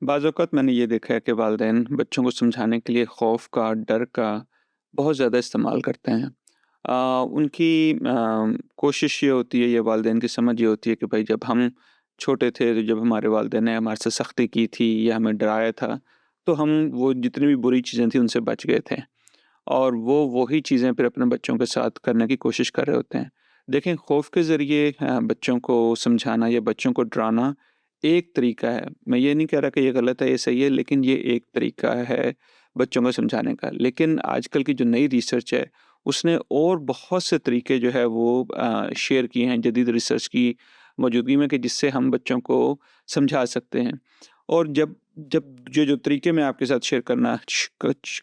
बाज़ औक़ात मैंने ये देखा है कि वालिदैन बच्चों को समझाने के लिए खौफ़ का, डर का बहुत ज़्यादा इस्तेमाल करते हैं। उनकी कोशिश ये होती है, ये वालिदैन की समझ ये होती है कि भाई जब हम छोटे थे, तो जब हमारे वालिदैन ने हमारे से सख्ती की थी या हमें डराया था, तो हम वो जितनी भी बुरी चीज़ें थी उनसे बच गए थे। और वो वही चीज़ें फिर अपने बच्चों के साथ करने की कोशिश कर रहे होते हैं। देखें, खौफ़ के ज़रिए बच्चों को समझाना या बच्चों को डराना एक तरीका है। मैं ये नहीं कह रहा कि ये गलत है, ये सही है, लेकिन ये एक तरीका है बच्चों को समझाने का। लेकिन आजकल की जो नई रिसर्च है, उसने और बहुत से तरीके जो है वो शेयर किए हैं जदीद रिसर्च की मौजूदगी में कि जिससे हम बच्चों को समझा सकते हैं। और जब जब ये जो तरीके मैं आपके साथ शेयर करना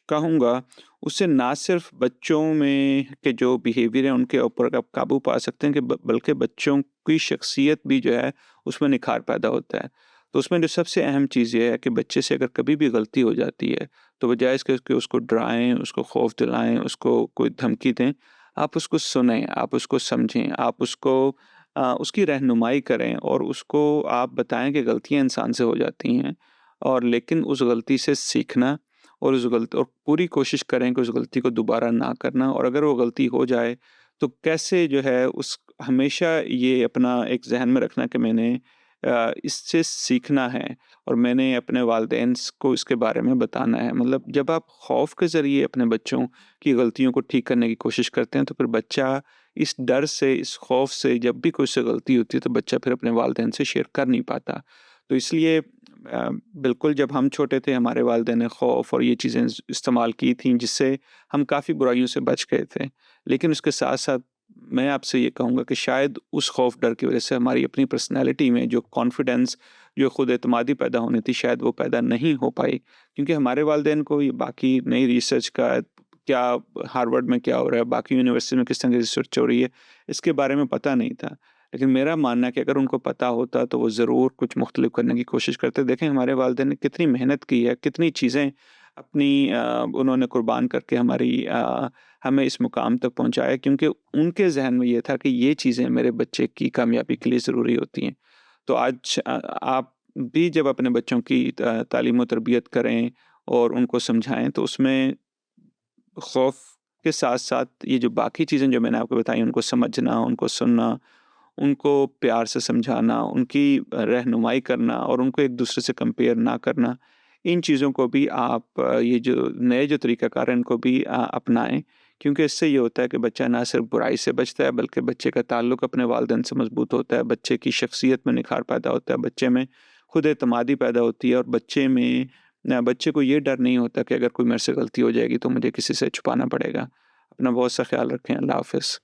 कहूँगा, उससे ना सिर्फ़ बच्चों में के जो बिहेवियर है उनके ऊपर आप काबू पा सकते हैं कि ब बल्कि बच्चों की शख्सियत भी जो है उसमें निखार पैदा होता है। तो उसमें जो सबसे अहम चीज़ ये है कि बच्चे से अगर कभी भी गलती हो जाती है, तो बजाए इसके कि उसको डराएँ, उसको खौफ़ दिलाएँ, उसको कोई धमकी दें, आप उसको सुनें, आप उसको समझें, आप उसको उसकी रहनुमाई करें और उसको आप बताएँ कि गलतियाँ इंसान से हो जाती हैं और लेकिन उस गलती से सीखना और उस गलती और पूरी कोशिश करें कि उस गलती को दोबारा ना करना, और अगर वो गलती हो जाए, तो कैसे जो है उस हमेशा ये अपना एक ज़हन में रखना कि मैंने इससे सीखना है और मैंने अपने वालिदैन को इसके बारे में बताना है। मतलब जब आप खौफ़ के ज़रिए अपने बच्चों की गलतियों को ठीक करने की कोशिश करते हैं, तो फिर बच्चा इस डर से, इस खौफ़ से, जब भी कोई उससे गलती होती है, तो बच्चा फिर अपने वालिदैन से शेयर कर नहीं पाता। तो इसलिए बिल्कुल जब हम छोटे थे, हमारे वालिदैन ने खौफ़ और ये चीज़ें इस्तेमाल की थीं, जिससे हम काफ़ी बुराइयों से बच गए थे। लेकिन उसके साथ-साथ मैं आपसे ये कहूँगा कि शायद उस खौफ़, डर की वज़ह से हमारी अपनी पर्सनैलिटी में जो कॉन्फिडेंस, जो खुद-एतमादी पैदा होनी थी, शायद वो पैदा नहीं हो पाई। क्योंकि हमारे वालिदैन को ये बाकी नई रिसर्च का क्या, हार्वर्ड में क्या हो रहा है, बाकी यूनिवर्सिटी में किस तरह की रिसर्च हो रही है, इसके बारे में पता नहीं था। लेकिन मेरा मानना है कि अगर उनको पता होता, तो वो ज़रूर कुछ मुख्तलिफ करने की कोशिश करते। देखें, हमारे वालिदैन ने कितनी मेहनत की है, कितनी चीज़ें अपनी उन्होंने कुर्बान करके हमें इस मुकाम तक पहुँचाया, क्योंकि उनके ज़हन में ये था कि ये चीज़ें मेरे बच्चे की कामयाबी के लिए ज़रूरी होती हैं। तो आज आप भी जब अपने बच्चों की तालीम और तरबियत करें और उनको समझाएँ, तो उसमें खौफ़ के साथ-साथ ये जो बाकी चीज़ें जो मैंने आपको बताई, उनको समझना, उनको सुनना, उनको प्यार से समझाना, उनकी रहनुमाई करना और उनको एक-दूसरे से कंपेयर ना करना, इन चीज़ों को भी आप ये जो नए जो तरीक़ाकार हैं, इनको भी अपनाएँ। क्योंकि इससे ये होता है कि बच्चा ना सिर्फ़ बुराई से बचता है, बल्कि बच्चे का ताल्लुक अपने वालिदैन से मज़बूत होता है, बच्चे की शख्सियत में निखार पैदा होता है, बच्चे में खुद-एतमादी पैदा होती है और बच्चे को ये डर नहीं होता कि अगर कोई मेरे से गलती हो जाएगी, तो मुझे किसी से छुपाना पड़ेगा। अपना बहुत सा ख़्याल रखें। अल्लाह हाफ़िज़।